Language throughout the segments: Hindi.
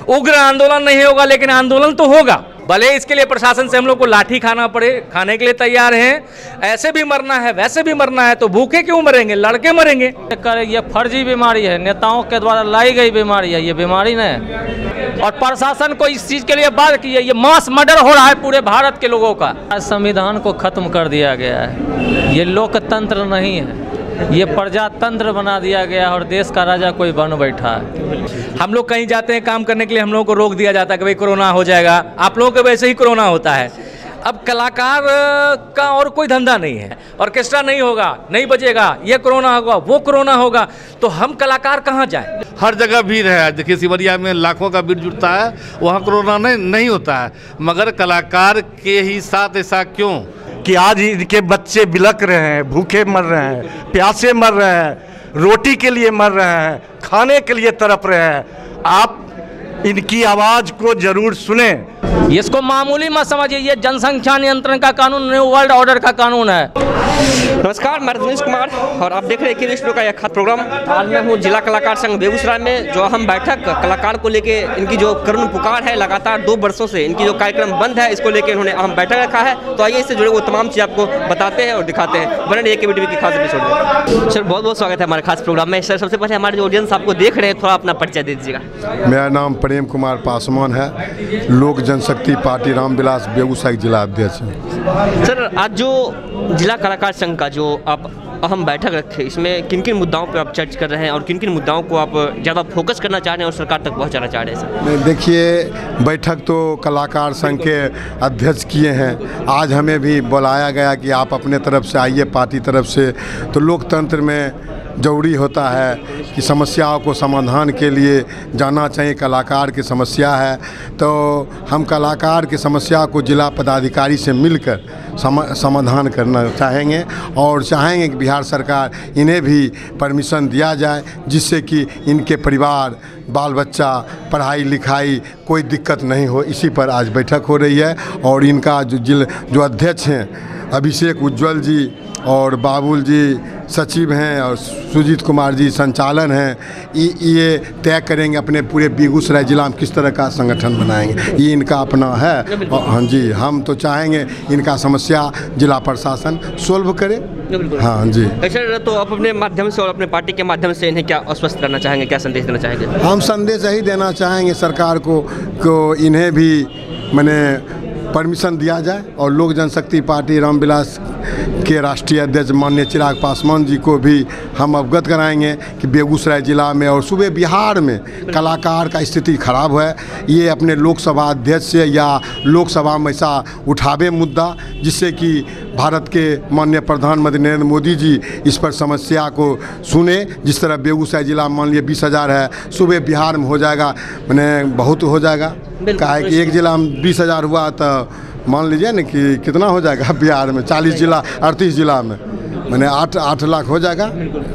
उग्र आंदोलन नहीं होगा, लेकिन आंदोलन तो होगा। भले इसके लिए प्रशासन से हम लोग को लाठी खाना पड़े, खाने के लिए तैयार हैं। ऐसे भी मरना है, वैसे भी मरना है, तो भूखे क्यों मरेंगे, लड़के मरेंगे। ये फर्जी बीमारी है, नेताओं के द्वारा लाई गई बीमारी है, ये बीमारी नहीं। और प्रशासन को इस चीज के लिए बात की है, ये मास मर्डर हो रहा है पूरे भारत के लोगों का। संविधान को खत्म कर दिया गया है, ये लोकतंत्र नहीं है, ये प्रजातंत्र बना दिया गया और देश का राजा कोई बन बैठा है। हम लोग कहीं जाते हैं काम करने के लिए, हम लोगों को रोक दिया जाता है कि भाई कोरोना हो जाएगा। आप लोगों को वैसे ही कोरोना होता है। अब कलाकार का और कोई धंधा नहीं है, ऑर्केस्ट्रा नहीं होगा, नहीं बजेगा, ये कोरोना होगा, वो कोरोना होगा, तो हम कलाकार कहाँ जाएं? हर जगह भीड़ है। देखिए सिमरिया में लाखों का भीड़ जुटता है, वहाँ कोरोना नहीं होता है, मगर कलाकार के ही साथ ऐसा क्यों कि आज इनके बच्चे बिलख रहे हैं, भूखे मर रहे हैं, प्यासे मर रहे हैं, रोटी के लिए मर रहे हैं, खाने के लिए तड़प रहे हैं। आप इनकी आवाज़ को जरूर सुने। इसको मामूली मत समझिए, ये जनसंख्या नियंत्रण का कानून न्यू वर्ल्ड ऑर्डर का कानून है। नमस्कार, मैं रजनीश कुमार और आप देख रहे हैं KBS का यह खास प्रोग्राम। आज मैं हूँ जिला कलाकार संघ बेगूसराय में, जो अहम बैठक कलाकार को लेके इनकी जो करुण पुकार है, लगातार 2 वर्षों से इनकी जो कार्यक्रम बंद है, इसको लेकर इन्होंने अहम बैठक रखा है। तो आइए इससे जुड़े वो तमाम चीज़ आपको बताते हैं और दिखाते हैं। बने रहिए KBS की खास एपिसोड में। सर बहुत बहुत स्वागत है हमारे खास प्रोग्राम में। सर सबसे पहले हमारे जो ऑडियंस आपको देख रहे हैं, थोड़ा अपना परिचय दे दीजिएगा। मेरा नाम प्रेम कुमार पासवान है, लोक जनशक्ति पार्टी रामविलास बेगूसराय जिला अध्यक्ष है। सर आज जो जिला कलाकार संघ का जो आप अहम बैठक रखे, इसमें किन किन मुद्दाओं पे आप चर्चा कर रहे हैं और किन किन मुद्दाओं को आप ज़्यादा फोकस करना चाह रहे हैं और सरकार तक पहुंचाना चाह रहे हैं? सर देखिए, बैठक तो कलाकार संघ के अध्यक्ष किए हैं। आज हमें भी बुलाया गया कि आप अपने तरफ से आइए, पार्टी तरफ से। तो लोकतंत्र में जरूरी होता है कि समस्याओं को समाधान के लिए जाना चाहिए। कलाकार की समस्या है तो हम कलाकार की समस्या को जिला पदाधिकारी से मिलकर समाधान करना चाहेंगे और चाहेंगे कि बिहार सरकार इन्हें भी परमिशन दिया जाए, जिससे कि इनके परिवार बाल बच्चा पढ़ाई लिखाई कोई दिक्कत नहीं हो। इसी पर आज बैठक हो रही है। और इनका जो अध्यक्ष हैं अभिषेक उज्ज्वल जी और बाबुल जी सचिव हैं और सुजीत कुमार जी संचालन हैं, ये तय करेंगे अपने पूरे बेगूसराय जिला में किस तरह का संगठन बनाएंगे। ये इनका अपना है। हाँ जी, हम तो चाहेंगे इनका समस्या जिला प्रशासन सोल्व करे। हाँ जी। सर तो आप अपने माध्यम से और अपने पार्टी के माध्यम से इन्हें क्या आश्वस्त करना चाहेंगे, क्या संदेश देना चाहेंगे? हम संदेश यही देना चाहेंगे सरकार को इन्हें भी मैंने परमिशन दिया जाए और लोक जनशक्ति पार्टी रामविलास के राष्ट्रीय अध्यक्ष माननीय चिराग पासवान जी को भी हम अवगत कराएंगे कि बेगूसराय जिला में और सूबे बिहार में कलाकार का स्थिति खराब है। ये अपने लोकसभा अध्यक्ष से या लोकसभा में ऐसा उठावे मुद्दा, जिससे कि भारत के माननीय प्रधानमंत्री नरेंद्र मोदी जी इस पर समस्या को सुने। जिस तरह बेगूसराय जिला मान लिया 20,000 है, सूबे बिहार में हो जाएगा, मैंने बहुत हो जाएगा। कहा कि एक जिला में 20,000 हुआ तो मान लीजिए ना कि कितना हो जाएगा बिहार में, 40 जिला 38 जिला में मैंने 8 लाख हो जाएगा,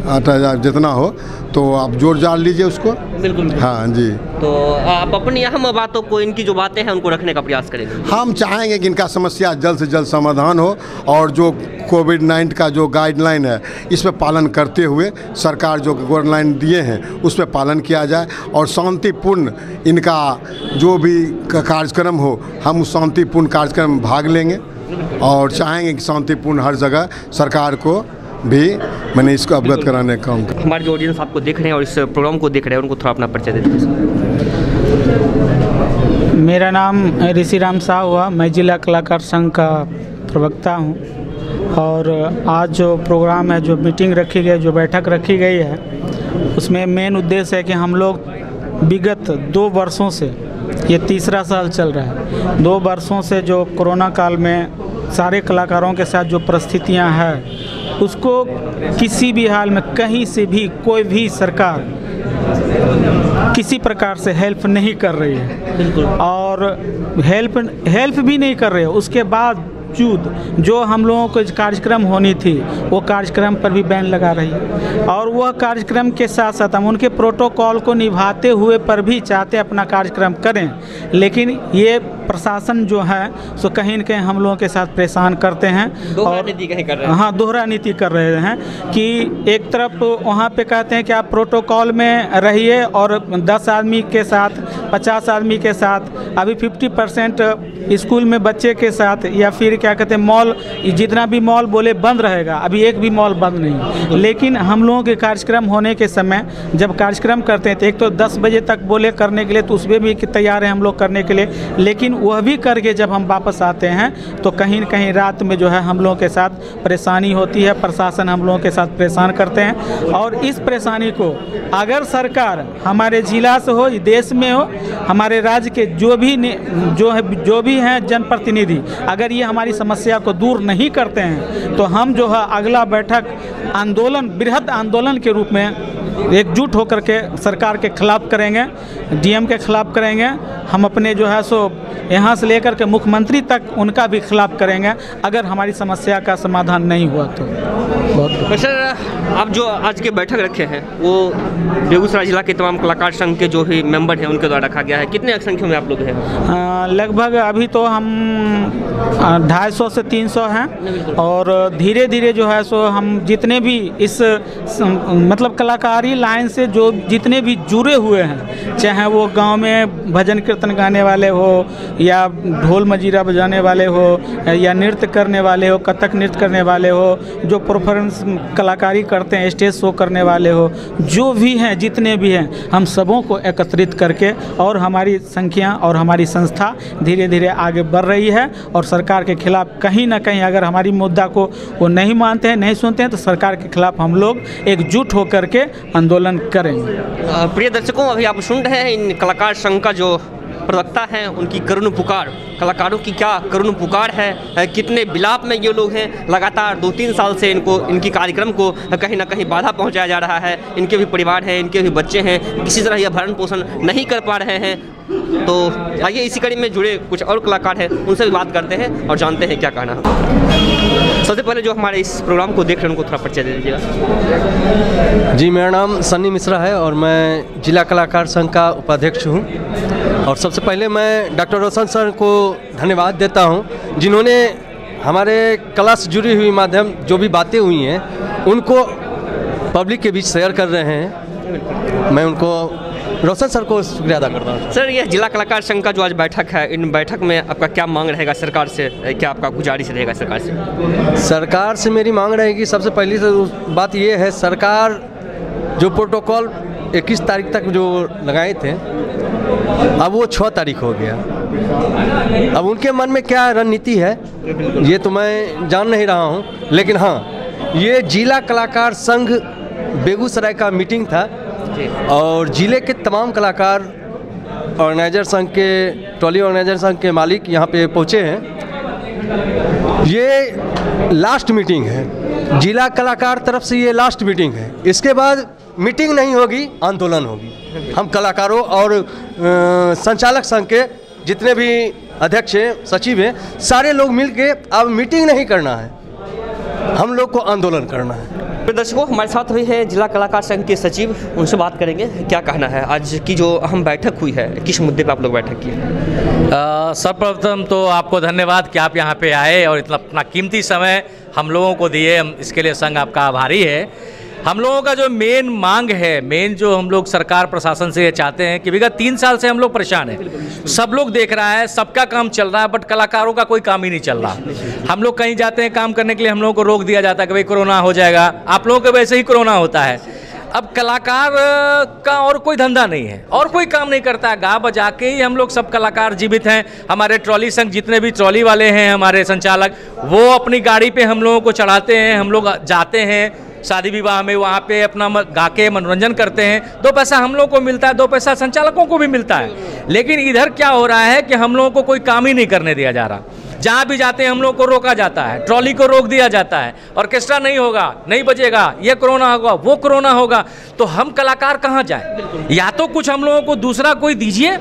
8,000 जितना हो। तो आप जोड़ जाड़ लीजिए उसको। बिल्कुल। हाँ जी। तो आप अपनी अहम बातों को, इनकी जो बातें हैं उनको रखने का प्रयास करेंगे। हम चाहेंगे कि इनका समस्या जल्द से जल्द समाधान हो और जो कोविड-19 का जो गाइडलाइन है इस पर पालन करते हुए सरकार जो गाइडलाइन दिए हैं उस पर पालन किया जाए और शांतिपूर्ण इनका जो भी कार्यक्रम हो, हम उस शांतिपूर्ण कार्यक्रम में भाग लेंगे और चाहेंगे कि शांतिपूर्ण हर जगह सरकार को भी मैंने इसको अवगत कराने का काम। हमारे जो ऑडियंस आपको देख रहे हैं और इस प्रोग्राम को देख रहे हैं, उनको थोड़ा अपना परिचय दे दीजिए। मेरा नाम ऋषि राम शाह हुआ, मैं जिला कलाकार संघ का प्रवक्ता हूं। और आज जो प्रोग्राम है, जो मीटिंग रखी गई, जो बैठक रखी गई है, उसमें मेन उद्देश्य है कि हम लोग विगत 2 वर्षों से, ये तीसरा साल चल रहा है, 2 वर्षों से जो कोरोना काल में सारे कलाकारों के साथ जो परिस्थितियां हैं, उसको किसी भी हाल में कहीं से भी कोई भी सरकार किसी प्रकार से हेल्प नहीं कर रही है। बिल्कुल। और हेल्प भी नहीं कर रहे हैं। उसके बाद जो हम लोगों को कार्यक्रम होनी थी, वो कार्यक्रम पर भी बैन लगा रही है। और वह कार्यक्रम के साथ साथ हम उनके प्रोटोकॉल को निभाते हुए पर भी चाहते अपना कार्यक्रम करें, लेकिन ये प्रशासन जो है सो कहीं न कहीं हम लोगों के साथ परेशान करते हैं और नीति कहीं कर रहे हैं। हाँ, दोहरा नीति कर रहे हैं कि एक तरफ वहाँ पे कहते हैं कि आप प्रोटोकॉल में रहिए और 10 आदमी के साथ 50 आदमी के साथ अभी 50% स्कूल में बच्चे के साथ या फिर क्या कहते हैं मॉल, जितना भी मॉल बोले बंद रहेगा, अभी एक भी मॉल बंद नहीं। लेकिन हम लोगों के कार्यक्रम होने के समय जब कार्यक्रम करते हैं तो एक तो 10 बजे तक बोले करने के लिए, तो उसमें भी तैयार हैं हम लोग करने के लिए, लेकिन वह भी करके जब हम वापस आते हैं तो कहीं न कहीं रात में जो है हम लोगों के साथ परेशानी होती है। प्रशासन हम लोगों के साथ परेशान करते हैं और इस परेशानी को अगर सरकार हमारे जिला से हो, देश में हो, हमारे राज्य के जो भी हैं जनप्रतिनिधि, अगर ये हमारी समस्या को दूर नहीं करते हैं तो हम जो है अगला बैठक आंदोलन, बृहद आंदोलन के रूप में एकजुट होकर के सरकार के खिलाफ करेंगे, डीएम के खिलाफ करेंगे। हम अपने जो है सो यहाँ से लेकर के मुख्यमंत्री तक उनका भी खिलाफ करेंगे अगर हमारी समस्या का समाधान नहीं हुआ तो। बहुत सर, आप जो आज के बैठक रखे हैं वो बेगूसराय जिला के तमाम कलाकार संघ के जो भी मेंबर हैं उनके द्वारा रखा गया है। कितने संख्या में आप लोग हैं? लगभग अभी तो हम 250 से 300 हैं और धीरे धीरे जो है सो हम जितने भी इस मतलब कलाकारी लाइन से जो जितने भी जुड़े हुए हैं, चाहे वो गांव में भजन कीर्तन गाने वाले हो या ढोल मजीरा बजाने वाले हो या नृत्य करने वाले हो, कथक नृत्य करने वाले हो, जो परफॉर्मेंस कलाकारी करते हैं, स्टेज शो करने वाले हो, जो भी हैं जितने भी हैं, हम सबों को एकत्रित करके और हमारी संख्या और हमारी संस्था धीरे धीरे आगे बढ़ रही है और सरकार के खिलाफ कहीं ना कहीं अगर हमारी मुद्दा को वो नहीं मानते हैं, नहीं सुनते हैं तो सरकार के खिलाफ हम लोग एकजुट होकर के आंदोलन करेंगे। प्रिय दर्शकों, अभी आप सुन रहे हैं इन कलाकार संघ का जो प्रवक्ता हैं उनकी करुण पुकार, कलाकारों की क्या करुण पुकार है, कितने विलाप में ये लोग हैं। लगातार 2-3 साल से इनकी कार्यक्रम को कहीं ना कहीं बाधा पहुंचाया जा रहा है। इनके भी परिवार हैं, इनके भी बच्चे हैं, किसी तरह यह भरण पोषण नहीं कर पा रहे हैं। तो आइए इसी कड़ी में जुड़े कुछ और कलाकार हैं, उनसे भी बात करते हैं और जानते हैं क्या कहना है। सबसे पहले जो हमारे इस प्रोग्राम को देख रहे हैं उनको थोड़ा परिचय दे दीजिएगा। जी, मेरा नाम सन्नी मिश्रा है और मैं जिला कलाकार संघ का उपाध्यक्ष हूँ। और सबसे पहले मैं डॉक्टर रोशन सर को धन्यवाद देता हूँ जिन्होंने हमारे कला से जुड़ी हुई माध्यम जो भी बातें हुई हैं उनको पब्लिक के बीच शेयर कर रहे हैं। मैं उनको रोशन सर को शुक्रिया अदा करता हूँ। सर, ये जिला कलाकार संघ का जो आज बैठक है, इन बैठक में आपका क्या मांग रहेगा सरकार से, क्या आपका गुजारिश रहेगा सरकार से? सरकार से मेरी मांग रहेगी, सबसे पहली बात ये है, सरकार जो प्रोटोकॉल 21 तारीख तक जो लगाए थे अब वो 6 तारीख हो गया। अब उनके मन में क्या रणनीति है ये तो मैं जान नहीं रहा हूँ, लेकिन हाँ, ये जिला कलाकार संघ बेगूसराय का मीटिंग था और जिले के तमाम कलाकार ऑर्गेनाइजर संघ के, ट्रॉली ऑर्गेनाइजर संघ के मालिक यहाँ पे पहुँचे हैं। ये लास्ट मीटिंग है, जिला कलाकार तरफ से ये लास्ट मीटिंग है। इसके बाद मीटिंग नहीं होगी, आंदोलन होगी। हम कलाकारों और संचालक संघ के जितने भी अध्यक्ष हैं, सचिव हैं, सारे लोग मिलके अब मीटिंग नहीं करना है, हम लोग को आंदोलन करना है। दर्शकों, हमारे साथ भी है जिला कलाकार संघ के सचिव, उनसे बात करेंगे क्या कहना है आज की जो अहम बैठक हुई है, किस मुद्दे पे आप लोग बैठक किए? सर्वप्रथम तो आपको धन्यवाद कि आप यहाँ पे आए और इतना अपना कीमती समय हम लोगों को दिए, इसके लिए संघ आपका आभारी है। हम लोगों का जो मेन मांग है, मेन जो हम लोग सरकार प्रशासन से ये चाहते हैं कि विगत 3 साल से हम लोग परेशान हैं। सब लोग देख रहा है, सबका काम चल रहा है, बट कलाकारों का कोई काम ही नहीं चल रहा। हम लोग कहीं जाते हैं काम करने के लिए, हम लोगों को रोक दिया जाता है कि भाई कोरोना हो जाएगा। आप लोगों को वैसे ही कोरोना होता है। अब कलाकार का और कोई धंधा नहीं है और कोई काम नहीं करता है, गा बजा के ही हम लोग सब कलाकार जीवित हैं। हमारे ट्रॉली संघ जितने भी ट्रॉली वाले हैं, हमारे संचालक, वो अपनी गाड़ी पे हम लोगों को चढ़ाते हैं, हम लोग जाते हैं शादी विवाह में, वहाँ पे अपना गा के मनोरंजन करते हैं। 2 पैसा हम लोग को मिलता है, 2 पैसा संचालकों को भी मिलता है। लेकिन इधर क्या हो रहा है कि हम लोगों को कोई काम ही नहीं करने दिया जा रहा। जहाँ भी जाते हैं हम लोग को रोका जाता है, ट्रॉली को रोक दिया जाता है, ऑर्केस्ट्रा नहीं होगा, नहीं बजेगा, ये कोरोना होगा, वो कोरोना होगा। तो हम कलाकार कहाँ जाए? या तो कुछ हम लोगों को दूसरा कोई दीजिए,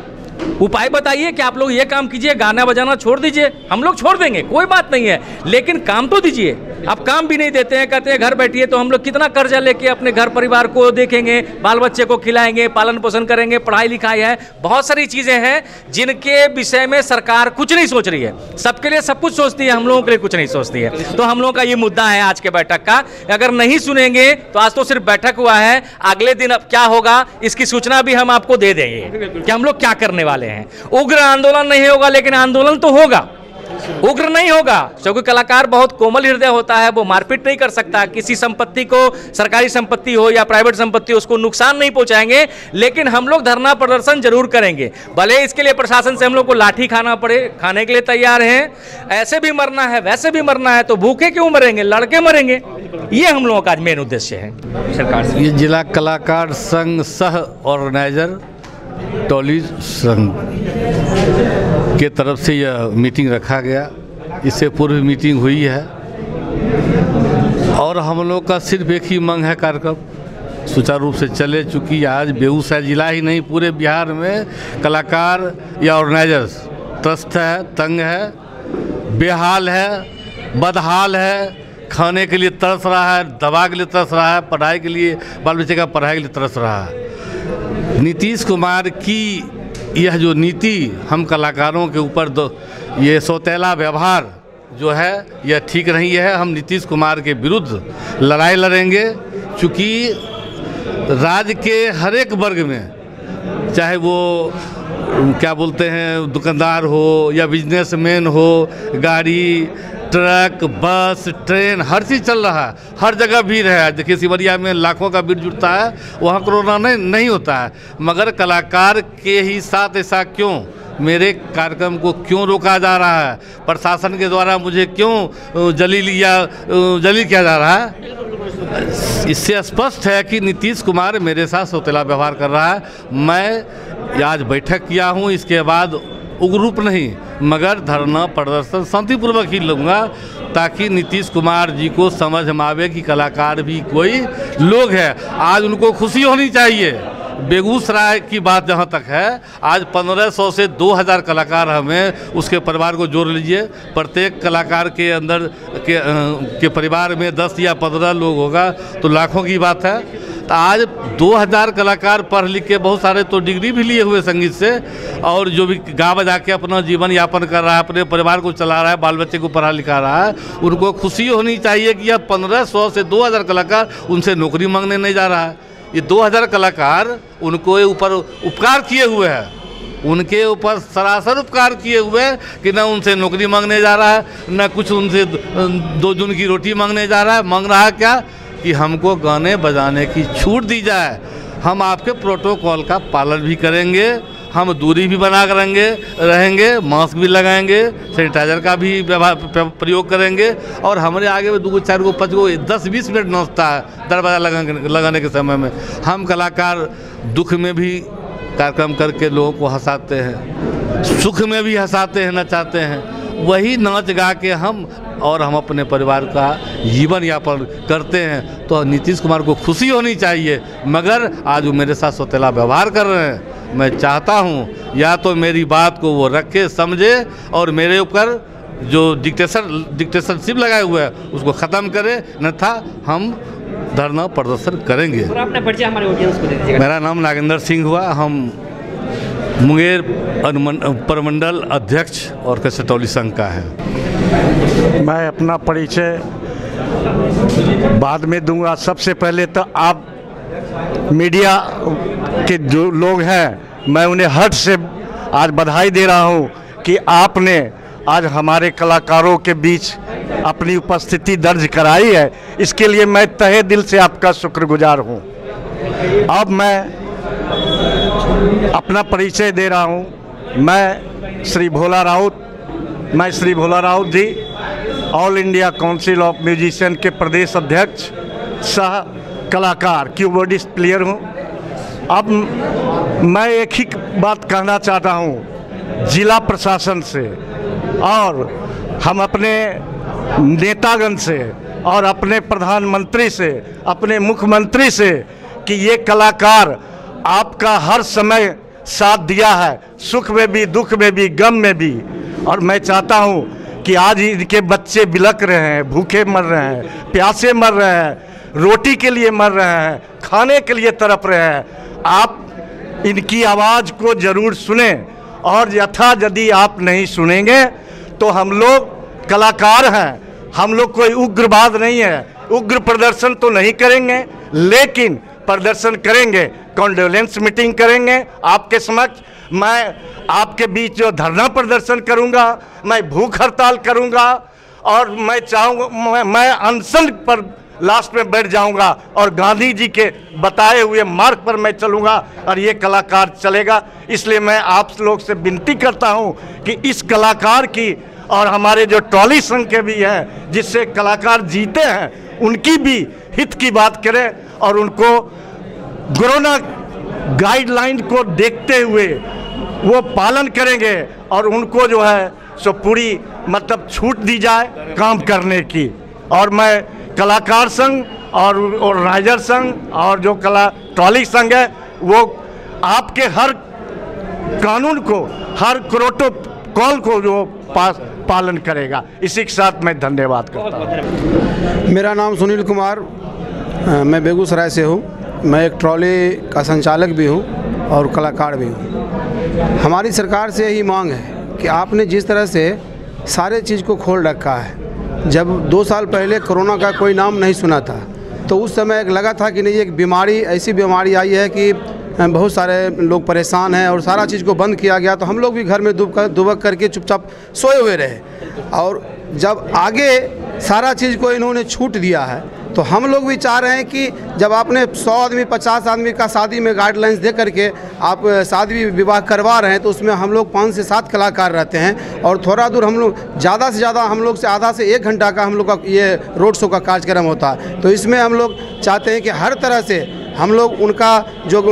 उपाय बताइए कि आप लोग ये काम कीजिए, गाना बजाना छोड़ दीजिए, हम लोग छोड़ देंगे, कोई बात नहीं है, लेकिन काम तो दीजिए। अब काम भी नहीं देते हैं, कहते हैं घर बैठिए। तो हम लोग कितना कर्जा लेके अपने घर परिवार को देखेंगे, बाल बच्चे को खिलाएंगे, पालन पोषण करेंगे, पढ़ाई लिखाई है, बहुत सारी चीज़ें हैं जिनके विषय में सरकार कुछ नहीं सोच रही है। सबके लिए सब कुछ सोचती है, हम लोगों के लिए कुछ नहीं सोचती है। तो हम लोगों का ये मुद्दा है आज के बैठक का। अगर नहीं सुनेंगे तो आज तो सिर्फ बैठक हुआ है, अगले दिन अब क्या होगा इसकी सूचना भी हम आपको दे देंगे कि हम लोग क्या करने वाले हैं। उग्र आंदोलन नहीं होगा, लेकिन आंदोलन तो होगा, उग्र नहीं होगा, क्योंकि कलाकार बहुत कोमल हृदय होता है, वो मारपीट नहीं कर सकता। किसी संपत्ति को, सरकारी संपत्ति हो या प्राइवेट संपत्ति हो, उसको नुकसान नहीं पहुंचाएंगे। लेकिन हम लोग धरना प्रदर्शन जरूर करेंगे, भले इसके लिए प्रशासन से हम लोग को लाठी खाना पड़े, खाने के लिए तैयार हैं। ऐसे भी मरना है, वैसे भी मरना है, तो भूखे क्यों मरेंगे, लड़के मरेंगे। ये हम लोगों का मेन उद्देश्य है सरकार से। ये जिला कलाकार संघ सह ऑर्गेनाइजर टोली संघ के तरफ से यह मीटिंग रखा गया। इससे पूर्व मीटिंग हुई है और हम लोग का सिर्फ एक ही मांग है, कार्यक्रम सुचारू रूप से चले। चूँकि आज बेगूसराय जिला ही नहीं, पूरे बिहार में कलाकार या ऑर्गेनाइजर्स त्रस्त है, तंग है, बेहाल है, बदहाल है, खाने के लिए तरस रहा है, दवा के लिए तरस रहा है, पढ़ाई के लिए, बाल बच्चे का पढ़ाई के लिए तरस रहा है। नीतीश कुमार की यह जो नीति हम कलाकारों के ऊपर ये सौतेला व्यवहार जो है यह ठीक नहीं है। हम नीतीश कुमार के विरुद्ध लड़ाई लड़ेंगे, चूँकि राज्य के हर एक वर्ग में, चाहे वो क्या बोलते हैं दुकानदार हो या बिजनेसमैन हो, गाड़ी, ट्रक, बस, ट्रेन, हर चीज़ चल रहा है, हर जगह भीड़ है। देखिए सिमरिया में लाखों का भीड़ जुटता है, वहाँ कोरोना नहीं होता है। मगर कलाकार के ही साथ ऐसा क्यों, मेरे कार्यक्रम को क्यों रोका जा रहा है, प्रशासन के द्वारा मुझे क्यों जलील किया जा रहा है। इससे स्पष्ट है कि नीतीश कुमार मेरे साथ सौतेला व्यवहार कर रहा है। मैं आज बैठक किया हूँ, इसके बाद उग्र रूप नहीं मगर धरना प्रदर्शन शांतिपूर्वक ही लूँगा, ताकि नीतीश कुमार जी को समझ में आवे कि कलाकार भी कोई लोग है। आज उनको खुशी होनी चाहिए। बेगूसराय की बात जहाँ तक है, आज 1500 से 2000 कलाकार हमें, उसके परिवार को जोड़ लीजिए, प्रत्येक कलाकार के अंदर के परिवार में 10 या 15 लोग होगा तो लाखों की बात है। तो आज 2000 कलाकार पढ़ लिख के, बहुत सारे तो डिग्री भी लिए हुए संगीत से, और जो भी गा बजा के अपना जीवन यापन कर रहा है, अपने परिवार को चला रहा है, बाल बच्चे को पढ़ा लिखा रहा है, उनको खुशी होनी चाहिए कि यह 1500 से 2000 कलाकार उनसे नौकरी मांगने नहीं जा रहा है। ये 2000 कलाकार उनको ऊपर उपकार किए हुए हैं, उनके ऊपर सरासर उपकार किए हुए कि ना उनसे नौकरी मांगने जा रहा है, ना कुछ उनसे 2 जून की रोटी मांगने जा रहा है। मांग रहा है क्या कि हमको गाने बजाने की छूट दी जाए। हम आपके प्रोटोकॉल का पालन भी करेंगे, हम दूरी भी बना कर रहेंगे, मास्क भी लगाएंगे, सैनिटाइजर का भी प्रयोग करेंगे, और हमारे आगे में 2 4 5 10-20 मिनट नाचता है दरवाज़ा लगाने के समय में। हम कलाकार दुख में भी कार्यक्रम करके लोगों को हंसाते हैं, सुख में भी हंसाते हैं, नचाते हैं। वही नाच गा के हम अपने परिवार का जीवन यापन करते हैं। तो नीतीश कुमार को खुशी होनी चाहिए, मगर आज वो मेरे साथ सौतेला व्यवहार कर रहे हैं। मैं चाहता हूँ या तो मेरी बात को वो रखे, समझे, और मेरे ऊपर जो डिक्टेशनशिप लगाए हुए है उसको ख़त्म करे, अन्यथा हम धरना प्रदर्शन करेंगे। अपना परिचय हमारे ऑडियंस को दे दीजिएगा। मेरा नाम नागेंद्र सिंह हुआ, हम मुंगेर प्रमंडल अध्यक्ष और कसटौली संघ का है। मैं अपना परिचय बाद में दूंगा। सबसे पहले तो आप मीडिया के जो लोग हैं, मैं उन्हें हर्ष से आज बधाई दे रहा हूं कि आपने आज हमारे कलाकारों के बीच अपनी उपस्थिति दर्ज कराई है। इसके लिए मैं तहे दिल से आपका शुक्रगुजार हूं। अब मैं अपना परिचय दे रहा हूं। मैं Shri Bhola Raut ji, all India council of musician के प्रदेश अध्यक्ष सह कलाकार, कीबोर्डिस्ट प्लेयर हूं। अब मैं एक ही बात कहना चाहता हूं जिला प्रशासन से, और हम अपने नेतागण से, और अपने प्रधानमंत्री से, अपने मुख्यमंत्री से, कि ये कलाकार आपका हर समय साथ दिया है, सुख में भी, दुख में भी, गम में भी। और मैं चाहता हूं कि आज इनके बच्चे बिलक रहे हैं, भूखे मर रहे हैं, प्यासे मर रहे हैं, रोटी के लिए मर रहे हैं, खाने के लिए तड़प रहे हैं। आप इनकी आवाज़ को ज़रूर सुने, और यथा यदि आप नहीं सुनेंगे तो हम लोग कलाकार हैं, हम लोग कोई उग्रवाद नहीं है, उग्र प्रदर्शन तो नहीं करेंगे, लेकिन प्रदर्शन करेंगे, कॉन्डोलेंस मीटिंग करेंगे आपके समक्ष। मैं आपके बीच जो धरना प्रदर्शन करूंगा, मैं भूख हड़ताल करूंगा, और मैं चाहूँगा मैं अनशन पर लास्ट में बैठ जाऊंगा और गांधी जी के बताए हुए मार्ग पर मैं चलूंगा, और ये कलाकार चलेगा। इसलिए मैं आप लोग से विनती करता हूं कि इस कलाकार की और हमारे जो ट्रॉली संघ के भी हैं जिससे कलाकार जीते हैं, उनकी भी हित की बात करें, और उनको कोरोना गाइडलाइन को देखते हुए वो पालन करेंगे, और उनको जो है सो पूरी मतलब छूट दी जाए काम करने की। और मैं कलाकार संघ और ऑर्गेनाइजर संघ और जो ट्रॉली संघ है, वो आपके हर कानून को, हर प्रोटोकॉल को जो पालन करेगा। इसी के साथ मैं धन्यवाद करता हूँ। मेरा नाम सुनील कुमार, मैं बेगूसराय से हूँ। मैं एक ट्रॉली का संचालक भी हूँ और कलाकार भी हूँ। हमारी सरकार से यही मांग है कि आपने जिस तरह से सारे चीज़ को खोल रखा है, जब 2 साल पहले कोरोना का कोई नाम नहीं सुना था, तो उस समय एक लगा था कि नहीं, एक बीमारी, ऐसी बीमारी आई है कि बहुत सारे लोग परेशान हैं, और सारा चीज़ को बंद किया गया, तो हम लोग भी घर में दुबक करके चुपचाप सोए हुए रहे। और जब आगे सारा चीज़ को इन्होंने छूट दिया है, तो हम लोग भी चाह रहे हैं कि जब आपने 100 आदमी 50 आदमी का शादी में गाइडलाइंस दे करके आप शादी विवाह करवा रहे हैं, तो उसमें हम लोग 5 से 7 कलाकार रहते हैं, और थोड़ा दूर हम लोग ज़्यादा से ज़्यादा हम लोग से आधा से 1 घंटा का हम लोग का ये रोड शो का कार्यक्रम होता है। तो इसमें हम लोग चाहते हैं कि हर तरह से हम लोग उनका जो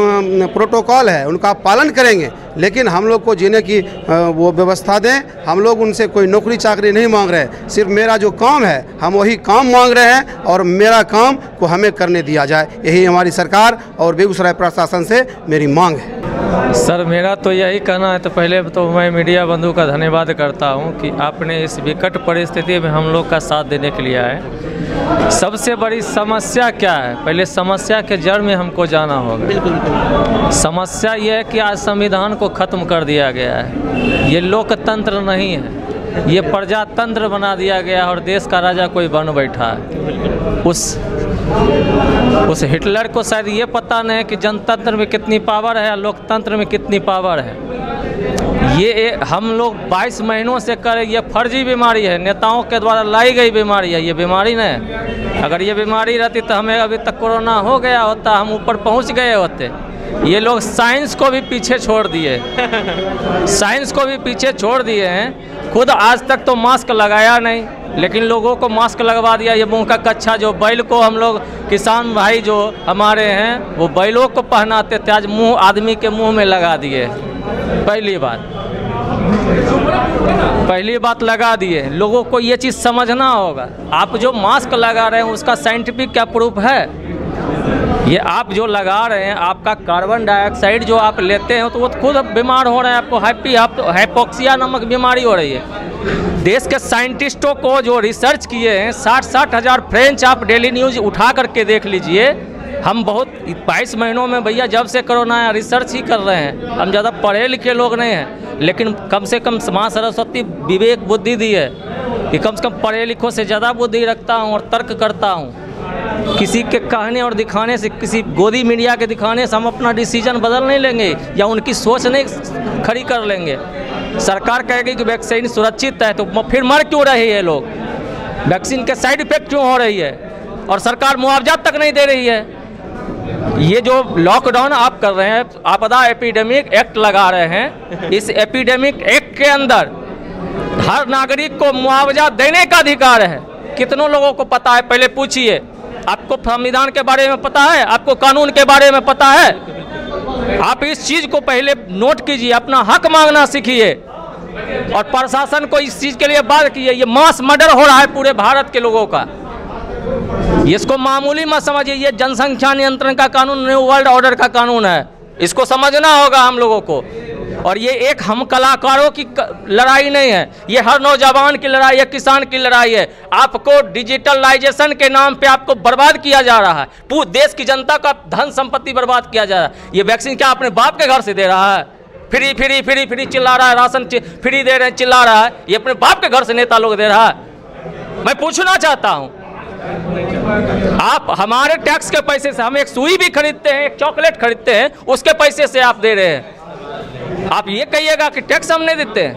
प्रोटोकॉल है उनका पालन करेंगे, लेकिन हम लोग को जीने की वो व्यवस्था दें। हम लोग उनसे कोई नौकरी चाकरी नहीं मांग रहे, सिर्फ मेरा जो काम है हम वही काम मांग रहे हैं, और मेरा काम को हमें करने दिया जाए, यही हमारी सरकार और बेगूसराय प्रशासन से मेरी मांग है। सर मेरा तो यही कहना है, तो पहले तो मैं मीडिया बंधु का धन्यवाद करता हूं कि आपने इस विकट परिस्थिति में हम लोग का साथ देने के लिए आए। सबसे बड़ी समस्या क्या है, पहले समस्या के जड़ में हमको जाना होगा। बिल्कुल। समस्या ये है कि आज संविधान को ख़त्म कर दिया गया है, ये लोकतंत्र नहीं है, ये प्रजातंत्र बना दिया गया और देश का राजा कोई बन बैठा है। उस हिटलर को शायद ये पता नहीं है कि जनतंत्र में कितनी पावर है, लोकतंत्र में कितनी पावर है। ये हम लोग 22 महीनों से करें, ये फर्जी बीमारी है, नेताओं के द्वारा लाई गई बीमारी है, ये बीमारी नहीं। अगर ये बीमारी रहती तो हमें अभी तक कोरोना हो गया होता, हम ऊपर पहुंच गए होते। ये लोग साइंस को भी पीछे छोड़ दिए साइंस को भी पीछे छोड़ दिए हैं। खुद आज तक तो मास्क लगाया नहीं, लेकिन लोगों को मास्क लगवा दिया। ये मुंह का कच्छा जो बैल को हम लोग किसान भाई जो हमारे हैं वो बैलों को पहनाते थे, आज मुंह आदमी के मुंह में लगा दिए। पहली बात लगा दिए। लोगों को ये चीज़ समझना होगा। आप जो मास्क लगा रहे हैं उसका साइंटिफिक क्या प्रूफ है? ये आप जो लगा रहे हैं, आपका कार्बन डाइऑक्साइड जो आप लेते हैं तो वो खुद बीमार हो रहे हैं। आपको हाइपोक्सिया नामक बीमारी हो रही है। देश के साइंटिस्टों को जो रिसर्च किए हैं 60 हज़ार फ्रेंच, आप डेली न्यूज़ उठा करके देख लीजिए। हम बहुत 22 महीनों में भैया जब से कोरोना आया रिसर्च ही कर रहे हैं। हम ज़्यादा पढ़े लिखे लोग नहीं हैं, लेकिन कम से कम माँ सरस्वती विवेक बुद्धि दी है कि कम से कम पढ़े लिखों से ज़्यादा बुद्धि रखता हूँ और तर्क करता हूँ। किसी के कहने और दिखाने से, किसी गोदी मीडिया के दिखाने से हम अपना डिसीजन बदल नहीं लेंगे या उनकी सोच नहीं खड़ी कर लेंगे। सरकार कहेगी कि वैक्सीन सुरक्षित है, तो फिर मर क्यों रहे हैं लोग? वैक्सीन के साइड इफेक्ट क्यों हो रही है और सरकार मुआवजा तक नहीं दे रही है? ये जो लॉकडाउन आप कर रहे हैं, आपदा एपिडेमिक एक्ट लगा रहे हैं, इस एपिडेमिक एक्ट के अंदर हर नागरिक को मुआवजा देने का अधिकार है। कितनों लोगों को पता है? पहले पूछिए। आपको संविधान के बारे में पता है? आपको कानून के बारे में पता है? आप इस चीज़ को पहले नोट कीजिए, अपना हक मांगना सीखिए और प्रशासन को इस चीज़ के लिए बात कीजिए। ये मास मर्डर हो रहा है पूरे भारत के लोगों का, इसको मामूली मत समझिए। ये जनसंख्या नियंत्रण का कानून न्यू वर्ल्ड ऑर्डर का कानून है, इसको समझना होगा हम लोगों को। और ये एक हम कलाकारों की लड़ाई नहीं है, ये हर नौजवान की लड़ाई है, किसान की लड़ाई है। आपको डिजिटलाइजेशन के नाम पे आपको बर्बाद किया जा रहा है, पूरे देश की जनता का धन संपत्ति बर्बाद किया जा रहा है। ये वैक्सीन क्या अपने बाप के घर से दे रहा है? फ्री फ्री फ्री फ्री चिल्ला रहा है, राशन फ्री दे रहे हैं चिल्ला रहा है, ये अपने बाप के घर से नेता लोग दे रहा है। मैं पूछना चाहता हूं, आप हमारे टैक्स के पैसे से हम एक सुई भी खरीदते हैं, एक चॉकलेट खरीदते हैं, उसके पैसे से आप दे रहे हैं। आप ये कहिएगा कि टैक्स हम नहीं देते हैं?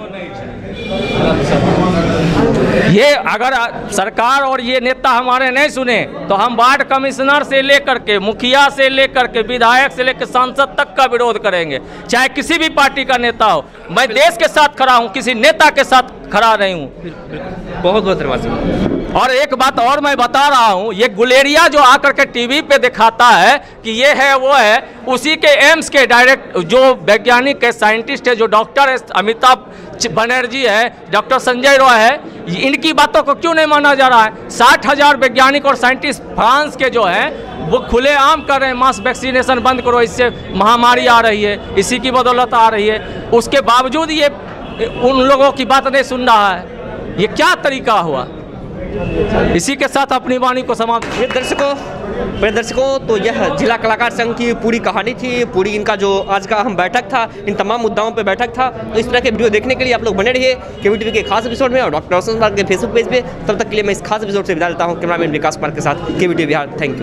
ये अगर सरकार और ये नेता हमारे नहीं सुने तो हम वार्ड कमिश्नर से लेकर के, मुखिया से लेकर के, विधायक से लेकर सांसद तक का विरोध करेंगे, चाहे किसी भी पार्टी का नेता हो। मैं देश के साथ खड़ा हूं, किसी नेता के साथ खड़ा नहीं हूं। बहुत बहुत धन्यवाद। और एक बात और मैं बता रहा हूं, ये गुलेरिया जो आकर के टीवी पे दिखाता है कि ये है वो है, उसी के एम्स के डायरेक्ट जो वैज्ञानिक है, साइंटिस्ट है, जो डॉक्टर है, अमिताभ बनर्जी है, डॉक्टर संजय रॉय है, इनकी बातों को क्यों नहीं माना जा रहा है? 60,000 वैज्ञानिक और साइंटिस्ट फ्रांस के जो हैं वो खुलेआम कर रहे हैं मास वैक्सीनेशन बंद करो, इससे महामारी आ रही है, इसी की बदौलत आ रही है। उसके बावजूद ये उन लोगों की बात नहीं सुन रहा है। ये क्या तरीका हुआ? इसी के साथ अपनी वाणी को समाप्त। दर्शकों तो यह जिला कलाकार संघ की पूरी कहानी थी, पूरी इनका जो आज का हम बैठक था, इन तमाम मुद्दाओं पे बैठक था। तो इस तरह के वीडियो देखने के लिए आप लोग बने रहिए केवी टीवी के खास एपिसोड में और डॉक्टर रोशन के फेसबुक पेज पे। तब तक के लिए मैं इस खास एपिसोड से विदा लेता हूँ। कैमरामैन विकास कुमार के साथ KV TV Bihar. Thank you.